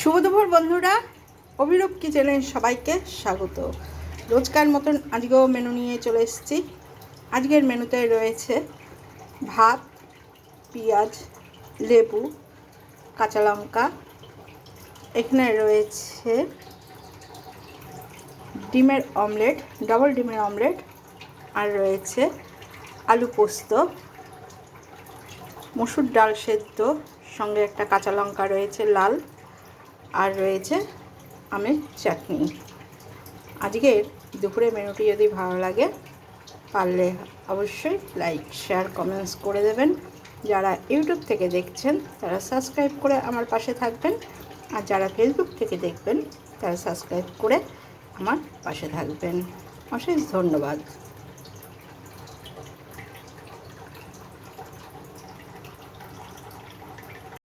শুভ দুপুর বন্ধুরা, অভিরূপ কিচেনে সবাইকে স্বাগত। রোজকার মতন আজকেও মেনু নিয়ে চলে এসেছি। আজকের মেনুতে রয়েছে ভাত, পেঁয়াজ, লেবু, কাঁচা লঙ্কা, এখানে রয়েছে ডিমের অমলেট, ডবল ডিমের অমলেট, আর রয়েছে আলু পোস্ত, মসুর ডাল সেদ্ধ, সঙ্গে একটা কাঁচা লঙ্কা রয়েছে লাল, আর রয়েছে আমের চাটনি। আজকের দুপুরে মেনুটি যদি ভালো লাগে পারলে অবশ্যই লাইক, শেয়ার, কমেন্টস করে দেবেন। যারা ইউটিউব থেকে দেখছেন তারা সাবস্ক্রাইব করে আমার পাশে থাকবেন, আর যারা ফেসবুক থেকে দেখবেন তারা সাবস্ক্রাইব করে আমার পাশে থাকবেন। অশেষ ধন্যবাদ।